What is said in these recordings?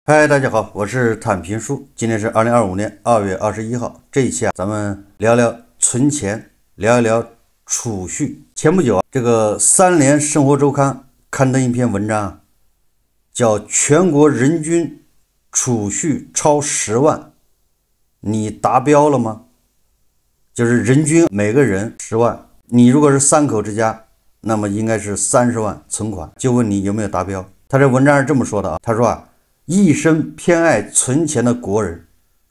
嗨，大家好，我是坦平叔。今天是2025年2月21号。这一期咱们聊聊存钱，聊一聊储蓄。前不久这个三联生活周刊刊登一篇文章，叫全国人均储蓄超10万，你达标了吗？就是人均每个人10万，你如果是3口之家，那么应该是30万存款，就问你有没有达标。他这文章是这么说的啊，他说一生偏爱存钱的国人，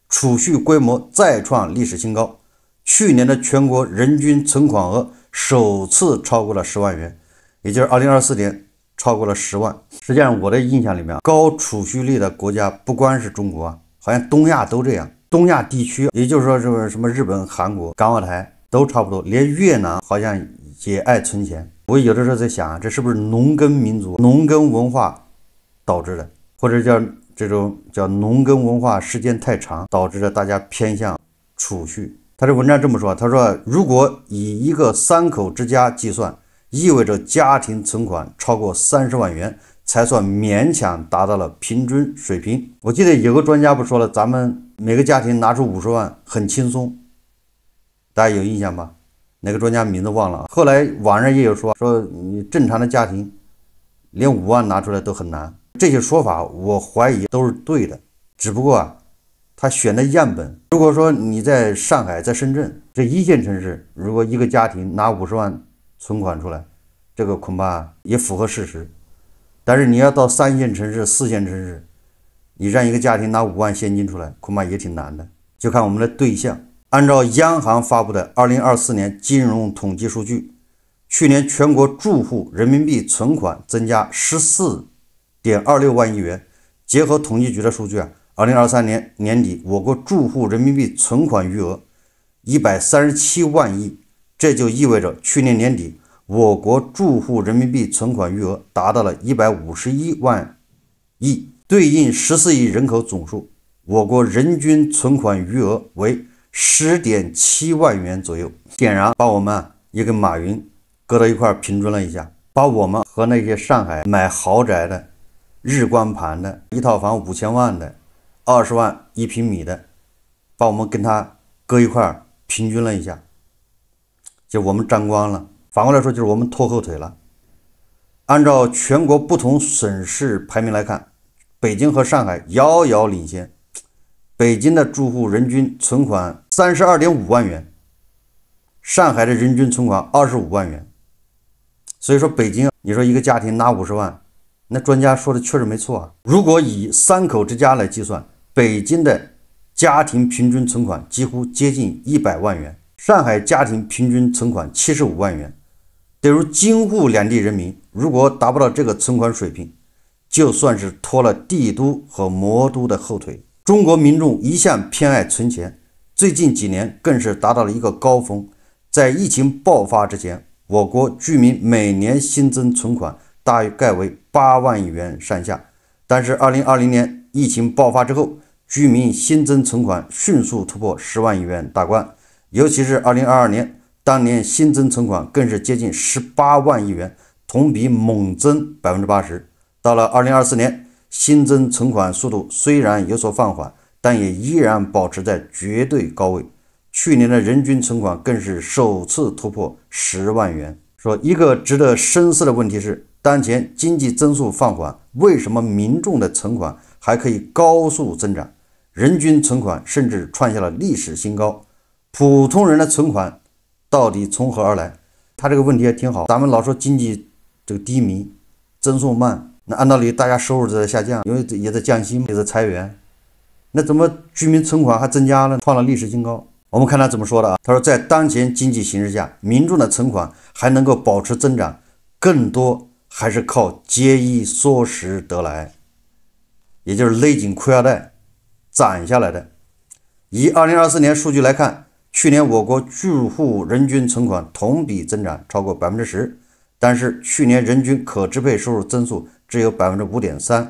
储蓄规模再创历史新高。去年的全国人均存款额首次超过了10万元，也就是2024年超过了10万。实际上我的印象里面，高储蓄率的国家不光是中国啊，好像东亚都这样。东亚地区，也就是说什么日本、韩国、港澳台都差不多，连越南好像也爱存钱。我有的时候在想，这是不是农耕民族、农耕文化导致的？或者这种叫农耕文化时间太长，导致了大家偏向储蓄。他这文章这么说，他说如果以一个3口之家计算，意味着家庭存款超过30万元才算勉强达到了平均水平。我记得有个专家不说了，咱们每个家庭拿出50万很轻松，大家有印象吧？哪个专家名字忘了。后来网上也有说你正常的家庭连5万拿出来都很难。这些说法我怀疑都是对的，只不过他选的样本，如果说你在上海、在深圳这一线城市，如果一个家庭拿50万存款出来，这个恐怕也符合事实。但是你要到3线城市、4线城市，你让一个家庭拿5万现金出来，恐怕也挺难的。就看我们的对象。按照央行发布的2024年金融统计数据，去年全国住户人民币存款增加14.26万亿元。结合统计局的数据2023年年底我国住户人民币存款余额137万亿，这就意味着去年年底我国住户人民币存款余额达到了151万亿，对应14亿人口总数，我国人均存款余额为10.7万元左右。显然把我们也跟马云搁到一块平均了一下，把我们和那些上海买豪宅的、日光盘的、一套房5000万的、20万1平米的，把我们跟他搁一块平均了一下，就我们沾光了。反过来说，就是我们拖后腿了。按照全国不同省市排名来看，北京和上海遥遥领先。北京的住户人均存款32.5万元，上海的人均存款25万元。所以说北京，你说一个家庭拿50万，那专家说的确实没错啊。如果以3口之家来计算，北京的家庭平均存款几乎接近100万元，上海家庭平均存款75万元。对于京沪两地人民，如果达不到这个存款水平，就算是拖了帝都和魔都的后腿。中国民众一向偏爱存钱，最近几年更是达到了一个高峰。在疫情爆发之前，我国居民每年新增存款大概为8万亿元上下，但是2020年疫情爆发之后，居民新增存款迅速突破10万亿元大关，尤其是2022年，当年新增存款更是接近18万亿元，同比猛增80%。到了2024年，新增存款速度虽然有所放缓，但也依然保持在绝对高位。去年的人均存款更是首次突破10万元。说一个值得深思的问题是，当前经济增速放缓，为什么民众的存款还可以高速增长，人均存款甚至创下了历史新高？普通人的存款到底从何而来？他这个问题也挺好。咱们老说经济这个低迷，增速慢，那按道理大家收入在下降，因为也在降息，也在裁员，那怎么居民存款还增加了，创了历史新高？我们看他怎么说的他说，在当前经济形势下，民众的存款还能够保持增长，更多还是靠节衣缩食得来，也就是勒紧裤腰带攒下来的。以2024年数据来看，去年我国住户人均存款同比增长超过 10%， 但是去年人均可支配收入增速只有 5.3%，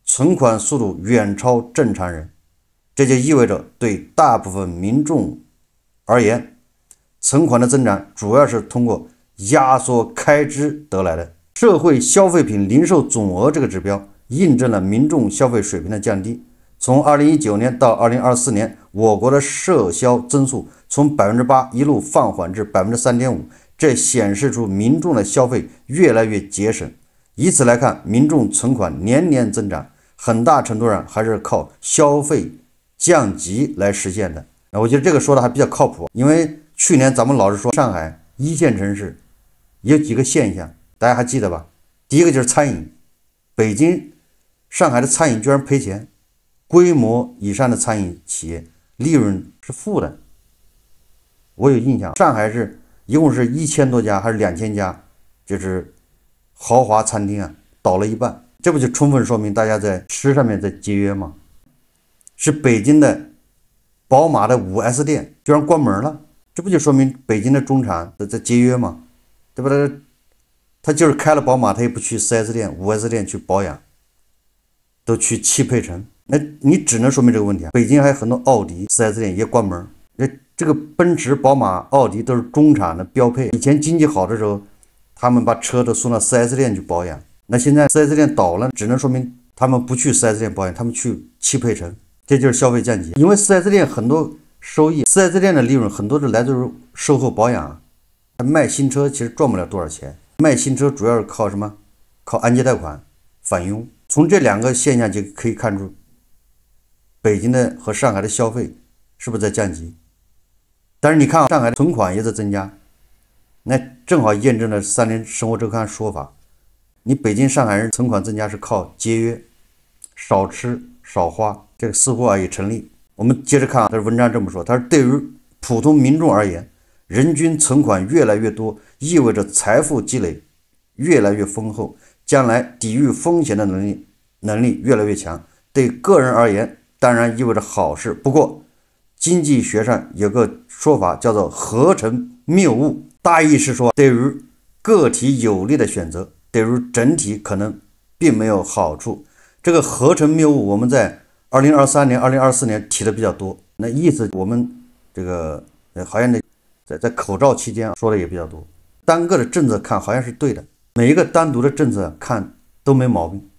存款速度远超正常人。这就意味着对大部分民众而言，存款的增长主要是通过压缩开支得来的。社会消费品零售总额这个指标印证了民众消费水平的降低。从2019年到2024年，我国的社销增速从 8% 一路放缓至 3.5%， 这显示出民众的消费越来越节省。以此来看，民众存款年年增长，很大程度上还是靠消费降级来实现的。我觉得这个说的还比较靠谱，因为去年咱们老是说上海一线城市有几个现象，大家还记得吧？第一个就是餐饮，北京、上海的餐饮居然赔钱，规模以上的餐饮企业利润是负的。我有印象，上海是一共是1000多家还是2000家，就是豪华餐厅啊，倒了一半，这不就充分说明大家在吃上面在节约吗？是北京的宝马的5S 店居然关门了，这不就说明北京的中产在节约吗？对吧？他就是开了宝马，他也不去 4S 店、5S 店去保养，都去汽配城，那你只能说明这个问题啊。北京还有很多奥迪 4S 店也关门，这个奔驰、宝马、奥迪都是中产的标配。以前经济好的时候，他们把车都送到 4S 店去保养，那现在 4S 店倒了，只能说明他们不去 4S 店保养，他们去汽配城，这就是消费降级。因为 4S 店很多收益， 4S 店的利润很多是来自于售后保养，卖新车其实赚不了多少钱，卖新车主要是靠什么？靠按揭贷款返佣。从这两个现象就可以看出，北京的和上海的消费是不是在降级？但是你看上海的存款也在增加，那正好验证了3联生活周刊说法，你北京、上海人存款增加是靠节约，少吃少花，这个似乎也成立。我们接着看他的文章这么说，他说对于普通民众而言，人均存款越来越多，意味着财富积累越来越丰厚，将来抵御风险的能力越来越强。对个人而言，当然意味着好事。不过，经济学上有个说法叫做合成谬误，大意是说，对于个体有利的选择，对于整体可能并没有好处。这个合成谬误，我们在2023年、2024年提的比较多。那意思我们这个好像在口罩期间说的也比较多。单个的政策看好像是对的，每一个单独的政策看都没毛病，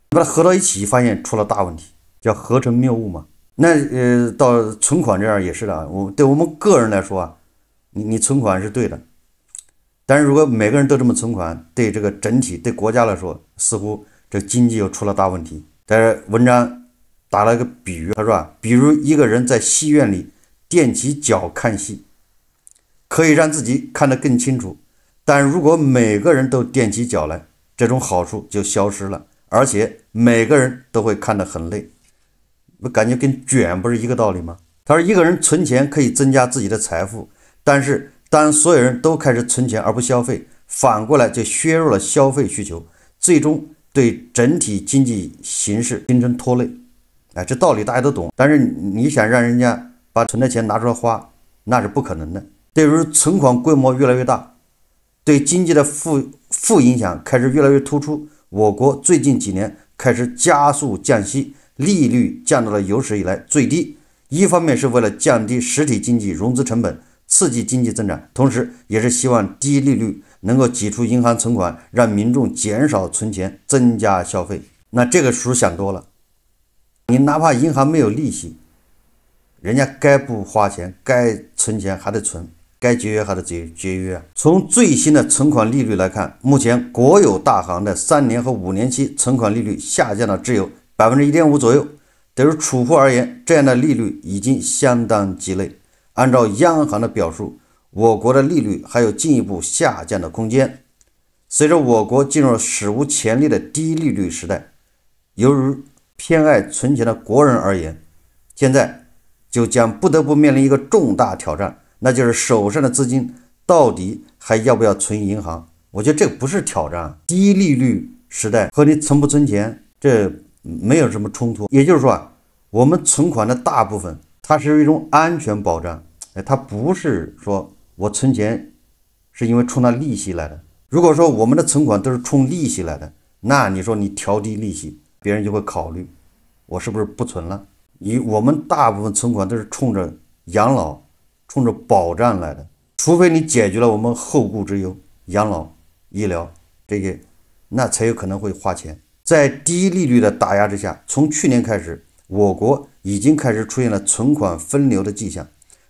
把它合到一起，发现出了大问题，叫合成谬误嘛。那到存款这样也是的，对我们个人来说啊，你存款是对的，但是如果每个人都这么存款，对这个整体对国家来说，似乎这经济又出了大问题。但是文章打了一个比喻，他说啊，比如一个人在戏院里踮起脚看戏，可以让自己看得更清楚，但如果每个人都踮起脚来，这种好处就消失了，而且每个人都会看得很累。不感觉跟卷不是一个道理吗？他说一个人存钱可以增加自己的财富，但是当所有人都开始存钱而不消费，反过来就削弱了消费需求，最终对整体经济形势形成拖累。这道理大家都懂，但是你想让人家把存的钱拿出来花，那是不可能的。对于存款规模越来越大，对经济的负影响开始越来越突出。我国最近几年开始加速降息，利率降到了有史以来最低。一方面是为了降低实体经济融资成本，刺激经济增长，同时也是希望低利率能够挤出银行存款，让民众减少存钱，增加消费。那这个时候想多了，你哪怕银行没有利息，人家该不花钱，该存钱还得存，该节约还得节约。从最新的存款利率来看，目前国有大行的3年和5年期存款利率下降到只有 1.5% 左右。对于储户而言，这样的利率已经相当鸡肋。按照央行的表述，我国的利率还有进一步下降的空间。随着我国进入史无前例的低利率时代，由于偏爱存钱的国人而言，现在就将不得不面临一个重大挑战，那就是手上的资金到底还要不要存银行。我觉得这个不是挑战，低利率时代和你存不存钱这没有什么冲突。也就是说啊，我们存款的大部分它是一种安全保障，它不是说我存钱是因为冲那利息来的。如果说我们的存款都是冲利息来的，那你说你调低利息，别人就会考虑我是不是不存了。我们大部分存款都是冲着养老、冲着保障来的，除非你解决了我们后顾之忧，养老、医疗这些，那才有可能会花钱。在低利率的打压之下，从去年开始，我国已经开始出现了存款分流的迹象。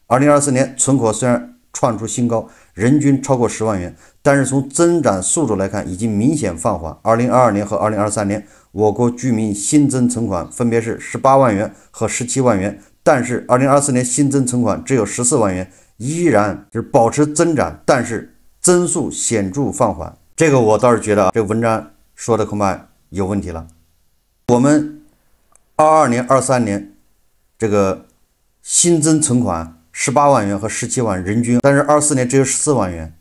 2024年存款虽然创出新高，人均超过10万元，但是从增长速度来看，已经明显放缓。2022年和2023年，我国居民新增存款分别是18万元和17万元，但是2024年新增存款只有14万元，依然是保持增长，但是增速显著放缓。这个我倒是觉得这个文章说的恐怕有问题了。我们22年、23年这个新增存款18万元和17万人均，但是24年只有14万元，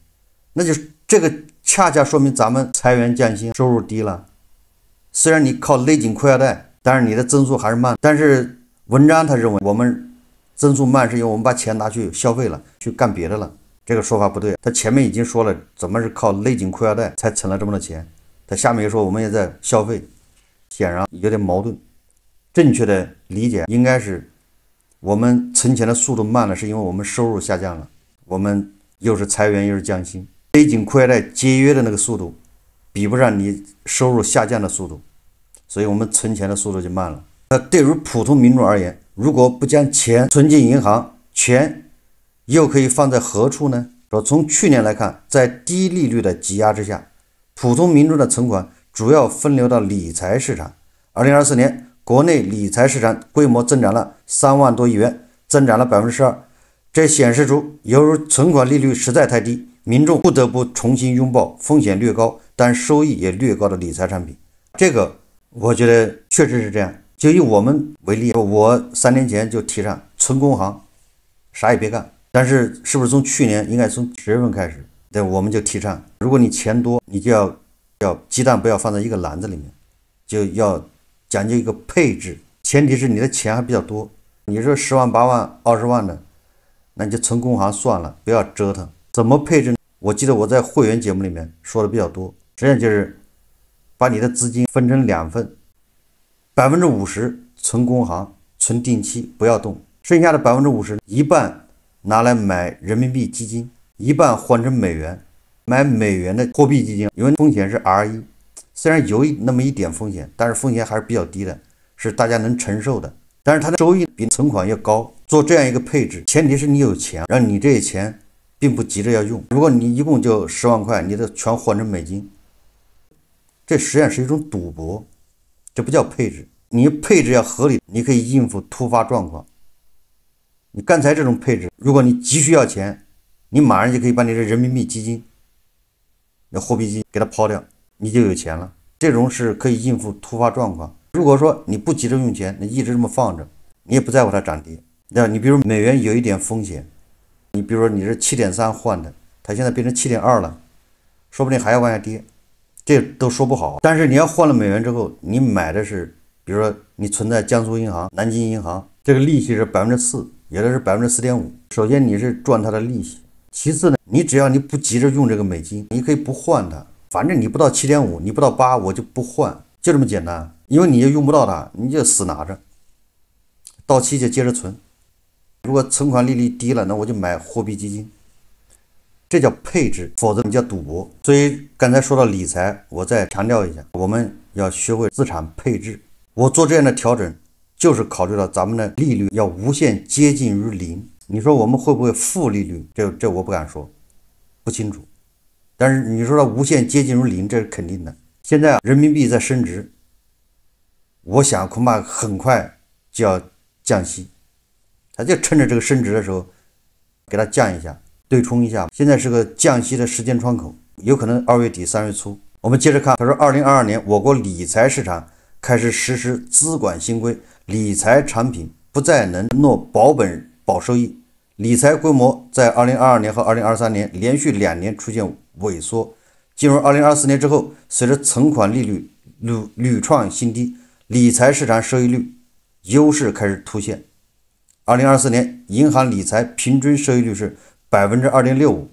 那就这个恰恰说明咱们裁员降薪，收入低了。虽然你靠勒紧裤腰带，但是你的增速还是慢。但是文章他认为我们增速慢是因为我们把钱拿去消费了，去干别的了。这个说法不对，他前面已经说了怎么是靠勒紧裤腰带才存了这么多钱，他下面又说我们也在消费，显然有点矛盾。正确的理解应该是我们存钱的速度慢了，是因为我们收入下降了，我们又是裁员又是降薪，勒紧裤腰带节约的那个速度比不上你收入下降的速度，所以我们存钱的速度就慢了。对于普通民众而言，如果不将钱存进银行，钱又可以放在何处呢？说从去年来看，在低利率的挤压之下，普通民众的存款主要分流到理财市场。2024年国内理财市场规模增长了3万多亿元，增长了12%。这显示出由于存款利率实在太低，民众不得不重新拥抱风险略高但收益也略高的理财产品。这个我觉得确实是这样。就以我们为例，我3年前就提倡存工行，啥也别干。但是是不是从去年，应该从10月份开始，对，我们就提倡，如果你钱多，你就要鸡蛋不要放在一个篮子里面，就要讲究一个配置，前提是你的钱还比较多。你说10万、8万、20万的，那你就存工行算了，不要折腾。怎么配置呢？我记得我在会员节目里面说的比较多，实际上就是把你的资金分成2份，50%存工行，存定期不要动，剩下的50%一半拿来买人民币基金，一半换成美元，买美元的货币基金，因为风险是 R1， 虽然有那么一点风险，但是风险还是比较低的，是大家能承受的，但是它的收益比存款要高。做这样一个配置，前提是你有钱，让你这些钱并不急着要用。如果你一共就10万块，你的全换成美金，这实际上是一种赌博，这不叫配置。你配置要合理，你可以应付突发状况。你刚才这种配置，如果你急需要钱，你马上就可以把你的人民币基金、那货币基金给它抛掉，你就有钱了。这种是可以应付突发状况。如果说你不急着用钱，你一直这么放着，你也不在乎它涨跌。你比如美元有一点风险，你比如说你是7.3换的，它现在变成7.2了，说不定还要往下跌，这都说不好。但是你要换了美元之后，你买的是，比如说你存在江苏银行、南京银行，这个利息是4%，有的是4.5%。首先你是赚它的利息，其次呢，你只要你不急着用这个美金，你可以不换它，反正你不到7.5，你不到8，我就不换，就这么简单。因为你也用不到它，你就死拿着，到期就接着存。如果存款利率低了，那我就买货币基金，这叫配置，否则你叫赌博。所以刚才说到理财，我再强调一下，我们要学会资产配置。我做这样的调整，就是考虑到咱们的利率要无限接近于零。你说我们会不会负利率？这我不敢说，不清楚。但是你说它无限接近于零，这是肯定的。现在人民币在升值，我想恐怕很快就要降息，他就趁着这个升值的时候给它降一下，对冲一下。现在是个降息的时间窗口，有可能2月底3月初。我们接着看，他说2022年我国理财市场开始实施资管新规，理财产品不再能诺保本保收益，理财规模在2022年和2023年连续2年出现萎缩。进入2024年之后，随着存款利率屡创新低，理财市场收益率优势开始凸显。2024年银行理财平均收益率是 2.65%，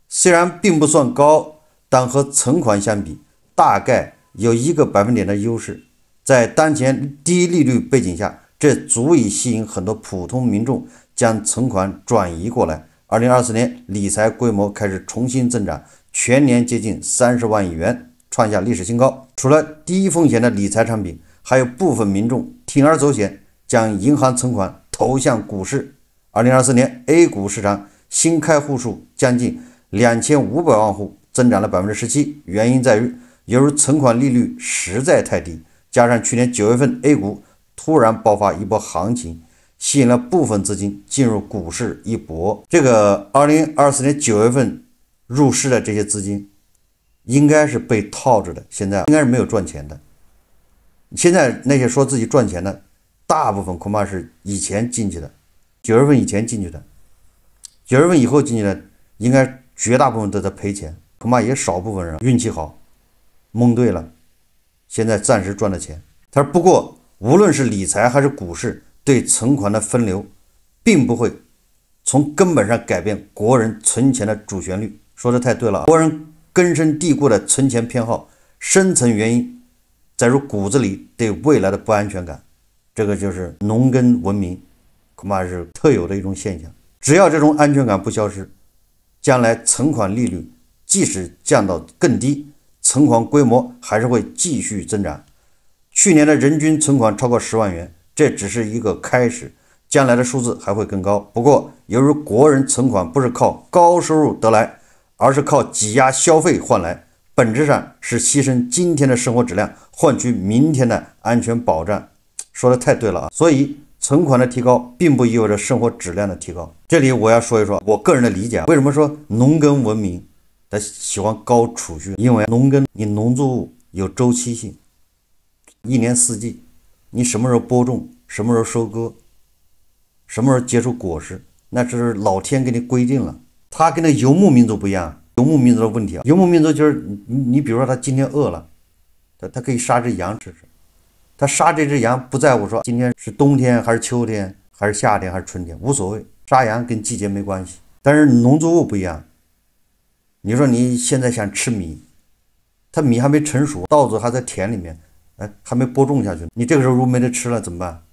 虽然并不算高，但和存款相比，大概有1个百分点的优势。在当前低利率背景下，这足以吸引很多普通民众将存款转移过来。2024年理财规模开始重新增长，全年接近30万亿元，创下历史新高。除了低风险的理财产品，还有部分民众铤而走险，将银行存款投向股市。2024年 A 股市场新开户数将近2500万户，增长了17%。原因在于，由于存款利率实在太低，加上去年9月份 A 股突然爆发一波行情，吸引了部分资金进入股市一搏。这个2024年9月份入市的这些资金，应该是被套着的，现在应该是没有赚钱的。现在那些说自己赚钱的，大部分恐怕是以前进去的，9月份以前进去的，9月份以后进去的，应该绝大部分都在赔钱，恐怕也少部分人运气好，蒙对了，现在暂时赚了钱。他说，不过无论是理财还是股市，对存款的分流，并不会从根本上改变国人存钱的主旋律。说的太对了，国人根深蒂固的存钱偏好，深层原因在于骨子里对未来的不安全感。这个就是农耕文明恐怕是特有的一种现象。只要这种安全感不消失，将来存款利率即使降到更低，存款规模还是会继续增长。去年的人均存款超过10万元，这只是一个开始，将来的数字还会更高。不过由于国人存款不是靠高收入得来，而是靠挤压消费换来，本质上是牺牲今天的生活质量，换取明天的安全保障。说的太对了啊！所以存款的提高并不意味着生活质量的提高。这里我要说一说我个人的理解，为什么说农耕文明他喜欢高储蓄？因为农耕你农作物有周期性，一年四季，你什么时候播种，什么时候收割，什么时候结出果实，那是老天给你规定了。他跟那游牧民族不一样，游牧民族的问题啊，游牧民族就是你比如说他今天饿了，他可以杀只羊吃吃，他杀这只羊不在乎说今天是冬天还是秋天还是夏天还是春天，无所谓，杀羊跟季节没关系。但是农作物不一样，你说你现在想吃米，它米还没成熟，稻子还在田里面，还没播种下去，你这个时候如果没得吃了怎么办？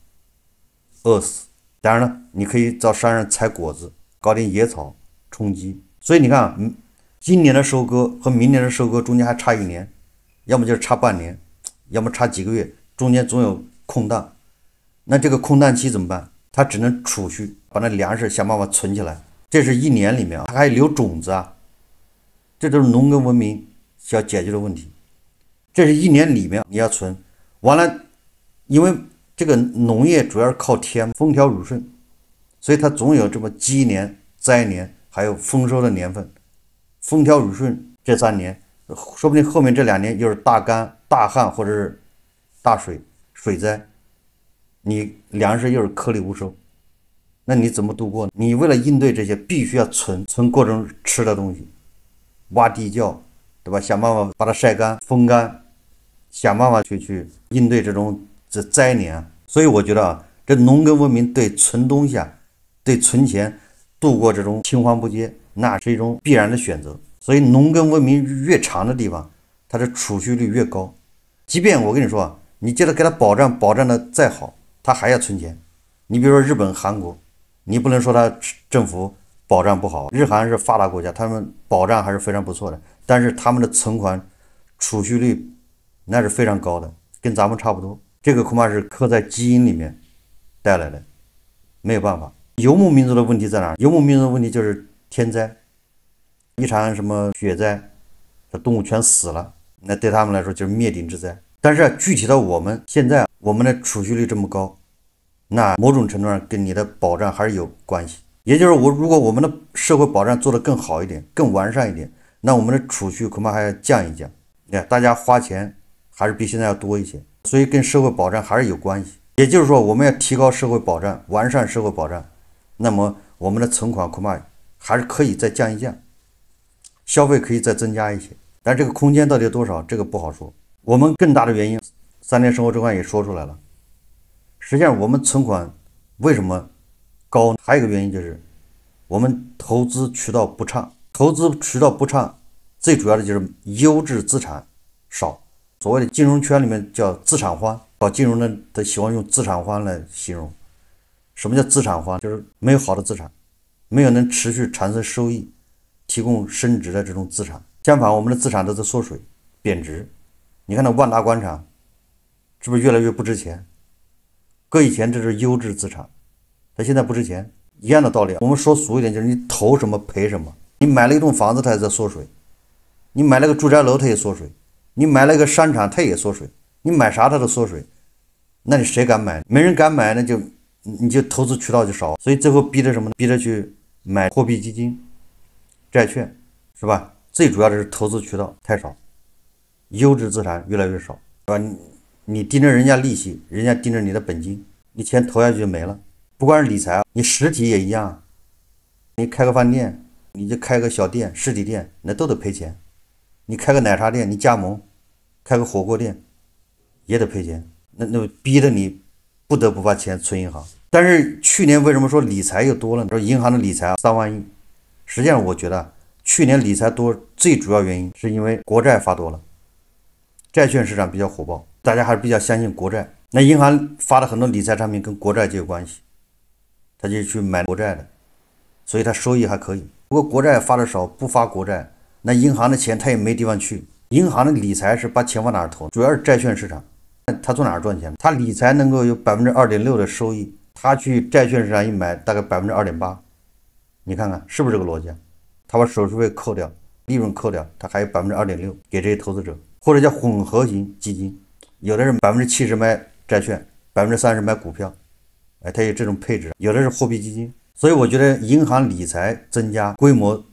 饿死。当然了，你可以到山上采果子，搞点野草充饥。所以你看，今年的收割和明年的收割中间还差1年，要么就是差半年，要么差几个月，中间总有空档。那这个空档期怎么办？他只能储蓄，把那粮食想办法存起来。这是1年里面他还留种子啊，这都是农耕文明需要解决的问题。这是1年里面你要存，完了，因为这个农业主要是靠天，风调雨顺，所以它总有这么积年、灾年，还有丰收的年份。风调雨顺这3年，说不定后面这2年又是大干、大旱或者是大水灾，你粮食又是颗粒无收，那你怎么度过呢？你为了应对这些，必须要存各种吃的东西，挖地窖，对吧？想办法把它晒干、风干，想办法去应对这种灾年。所以我觉得啊，这农耕文明对存东西啊，对存钱度过这种青黄不接，那是一种必然的选择。所以农耕文明越长的地方，它的储蓄率越高。即便我跟你说啊，你记得给他保障的再好，他还要存钱。你比如说日本、韩国，你不能说他政府保障不好，日韩是发达国家，他们保障还是非常不错的，但是他们的存款储蓄率那是非常高的，跟咱们差不多。这个恐怕是刻在基因里面带来的，没有办法。游牧民族的问题在哪儿？游牧民族的问题就是天灾，一场什么雪灾，这动物全死了，那对他们来说就是灭顶之灾。但是具体到我们现在，我们的储蓄率这么高，那某种程度上跟你的保障还是有关系。也就是如果我们的社会保障做得更好一点，更完善一点，那我们的储蓄恐怕还要降一降。大家花钱还是比现在要多一些，所以跟社会保障还是有关系。也就是说，我们要提高社会保障，完善社会保障，那么我们的存款恐怕还是可以再降一降，消费可以再增加一些，但这个空间到底有多少，这个不好说。我们更大的原因，3联生活周刊也说出来了，实际上我们存款为什么高，还有一个原因就是我们投资渠道不畅。投资渠道不畅，最主要的就是优质资产少。所谓的金融圈里面叫资产荒，搞金融的他喜欢用资产荒来形容。什么叫资产荒？就是没有好的资产，没有能持续产生收益、提供升值的这种资产。相反，我们的资产都在缩水，贬值。你看那万达广场是不是越来越不值钱？搁以前这是优质资产，它现在不值钱，一样的道理。我们说俗一点，就是你投什么赔什么。你买了一栋房子，它也在缩水；你买了个住宅楼，它也缩水；你买了一个商场，它也缩水。你买啥它都缩水，那你谁敢买？没人敢买，那就你就投资渠道就少，所以最后逼着什么呢？逼着去买货币基金、债券，是吧？最主要的是投资渠道太少，优质资产越来越少，是吧？你盯着人家利息，人家盯着你的本金，你钱投下去就没了。不光是理财，你实体也一样。你开个饭店，你就开个小店，实体店，那都得赔钱。你开个奶茶店，你加盟，开个火锅店，也得赔钱。那逼得你不得不把钱存银行。但是去年为什么说理财又多了呢？说银行的理财3万亿，实际上我觉得去年理财多最主要原因是因为国债发多了，债券市场比较火爆，大家还是比较相信国债。那银行发的很多理财产品跟国债就有关系，他就去买国债的，所以他收益还可以。如果国债发的少，不发国债，那银行的钱他也没地方去。银行的理财是把钱往哪儿投？主要是债券市场。他从哪儿赚钱？他理财能够有2.6%的收益，他去债券市场一买，大概2.8%。你看看是不是这个逻辑？他把手续费扣掉，利润扣掉，他还有2.6%给这些投资者，或者叫混合型基金，有的是70%买债券，30%买股票，它有这种配置，有的是货币基金。所以我觉得银行理财增加，规模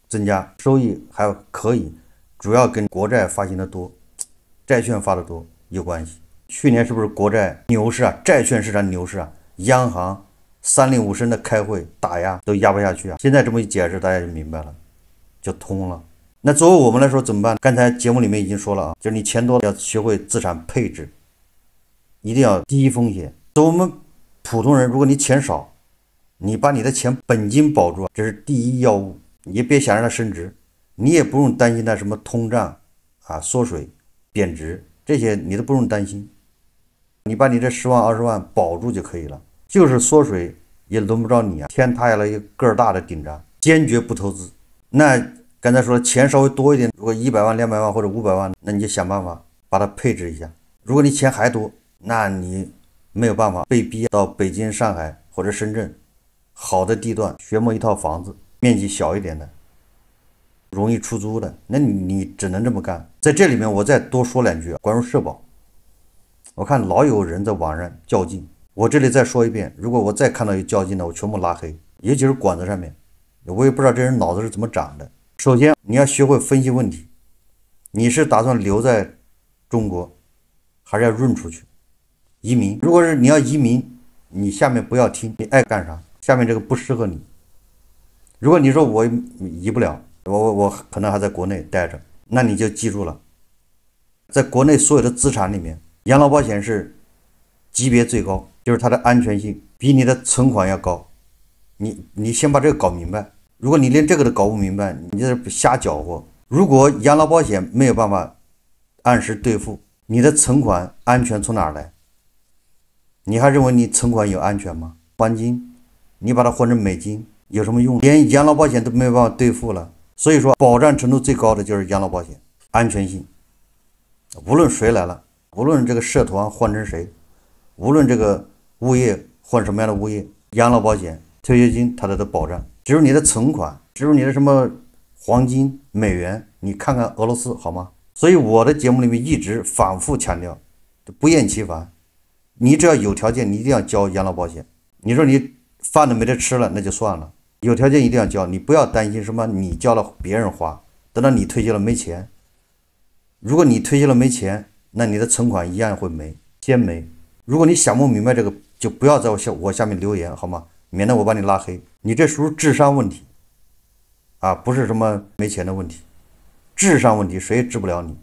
增加，收益还可以，主要跟国债发行的多，债券发的多有关系。去年是不是国债牛市啊？债券市场牛市啊？央行3令5申的开会打压都压不下去啊！现在这么一解释，大家就明白了，就通了。那作为我们来说怎么办？刚才节目里面已经说了啊，就是你钱多要学会资产配置，一定要低风险。作为我们普通人，如果你钱少，你把你的钱本金保住，这是第一要务。你也别想让它升值，你也不用担心它什么通胀啊、缩水、贬值，这些你都不用担心。你把你这10万20万保住就可以了，就是缩水也轮不着你啊！天塌下来一个个儿大的顶着，坚决不投资。那刚才说了，钱稍微多一点，如果100万、200万或者500万，那你就想办法把它配置一下。如果你钱还多，那你没有办法，被逼到北京、上海或者深圳好的地段学摸一套房子，面积小一点的，容易出租的，那你只能这么干。在这里面我再多说2句关于社保。我看老有人在网上较劲，我这里再说一遍，如果我再看到有较劲的，我全部拉黑，尤其是管子上面，我也不知道这人脑子是怎么长的。首先你要学会分析问题，你是打算留在中国还是要润出去移民？如果是你要移民，你下面不要听，你爱干啥，下面这个不适合你。如果你说我移不了，我可能还在国内待着，那你就记住了，在国内所有的资产里面，养老保险是级别最高，就是它的安全性比你的存款要高。你先把这个搞明白，如果你连这个都搞不明白，你在这瞎搅和。如果养老保险没有办法按时兑付，你的存款安全从哪儿来？你还认为你存款有安全吗？黄金你把它换成美金有什么用？连养老保险都没有办法兑付了。所以说保障程度最高的就是养老保险，安全性，无论谁来了，无论这个社团换成谁，无论这个物业换什么样的物业，养老保险、退休金它的保障。只有你的存款，只有你的什么黄金、美元，你看看俄罗斯好吗？所以我的节目里面一直反复强调，不厌其烦，你只要有条件，你一定要交养老保险。你说你饭都没得吃了，那就算了，有条件一定要交，你不要担心什么你交了别人花，等到你退休了没钱。如果你退休了没钱，那你的存款一样会没，先没。如果你想不明白这个，就不要在我下面留言好吗？免得我把你拉黑。你这属于智商问题啊，不是什么没钱的问题。智商问题谁也治不了你，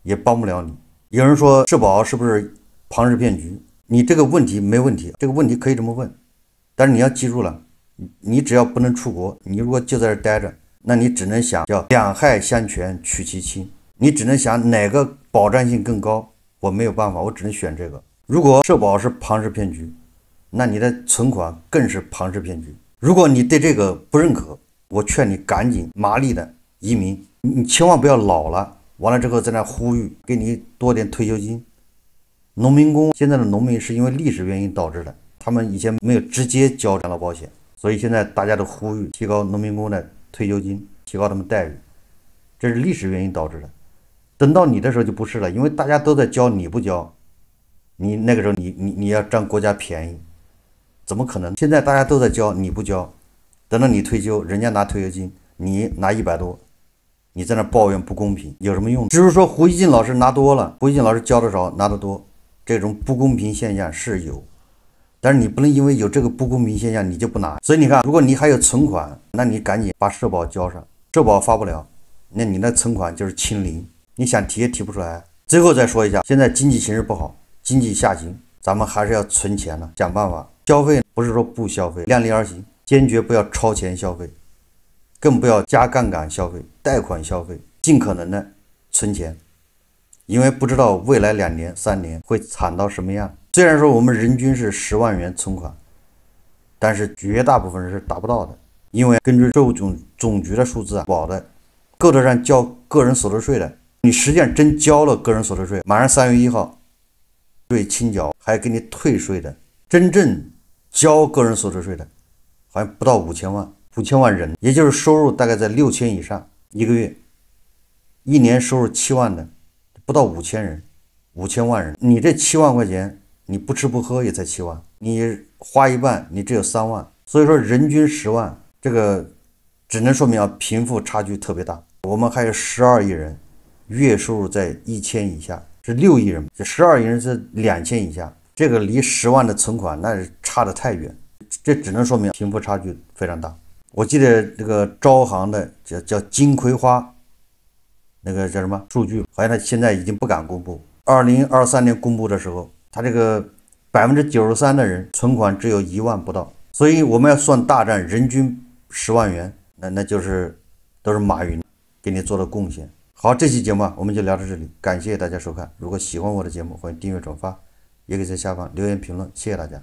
也帮不了你。有人说社保是不是庞氏骗局？你这个问题没问题，这个问题可以这么问，但是你要记住了，你只要不能出国，你如果就在这待着，那你只能想叫两害相权取其轻，你只能想哪个保障性更高，我没有办法，我只能选这个。如果社保是庞氏骗局，那你的存款更是庞氏骗局。如果你对这个不认可，我劝你赶紧麻利的移民。你千万不要老了完了之后在那呼吁给你多点退休金。农民工现在的农民是因为历史原因导致的，他们以前没有直接交养老保险，所以现在大家都呼吁提高农民工的退休金，提高他们待遇，这是历史原因导致的。等到你的时候就不是了，因为大家都在交，你不交，你那个时候你要占国家便宜，怎么可能？现在大家都在交，你不交，等到你退休，人家拿退休金，你拿100多，你在那抱怨不公平，有什么用？只是说胡锡进老师拿多了，胡锡进老师交的少，拿得多，这种不公平现象是有，但是你不能因为有这个不公平现象你就不拿。所以你看，如果你还有存款，那你赶紧把社保交上，社保发不了，那你那存款就是清零，你想提也提不出来。最后再说一下，现在经济形势不好，经济下行，咱们还是要存钱了，想办法消费，不是说不消费，量力而行，坚决不要超前消费，更不要加杠杆消费、贷款消费，尽可能的存钱，因为不知道未来2年、3年会惨到什么样。虽然说我们人均是10万元存款，但是绝大部分人是达不到的，因为根据税务总局的数字保的，够得上交个人所得税的，你实际上真交了个人所得税，马上3月1号税清缴，还给你退税的，真正交个人所得税的好像不到5000万，5000万人，也就是收入大概在6000以上一个月，一年收入7万的不到5000人，5000万人，你这7万块钱你不吃不喝也才7万，你花一半你只有3万，所以说人均10万，这个只能说明贫富差距特别大。我们还有12亿人月收入在1000以下，是6亿人，这12亿人是2000以下，这个离10万的存款那是差得太远，这只能说明贫富差距非常大。我记得这个招行的叫金葵花，那个叫什么数据，好像他现在已经不敢公布。2023年公布的时候，他这个93%的人存款只有1万不到，所以我们要算大战，人均10万元，那就是都是马云给你做的贡献。好，这期节目我们就聊到这里，感谢大家收看。如果喜欢我的节目，欢迎订阅转发，也可以在下方留言评论，谢谢大家。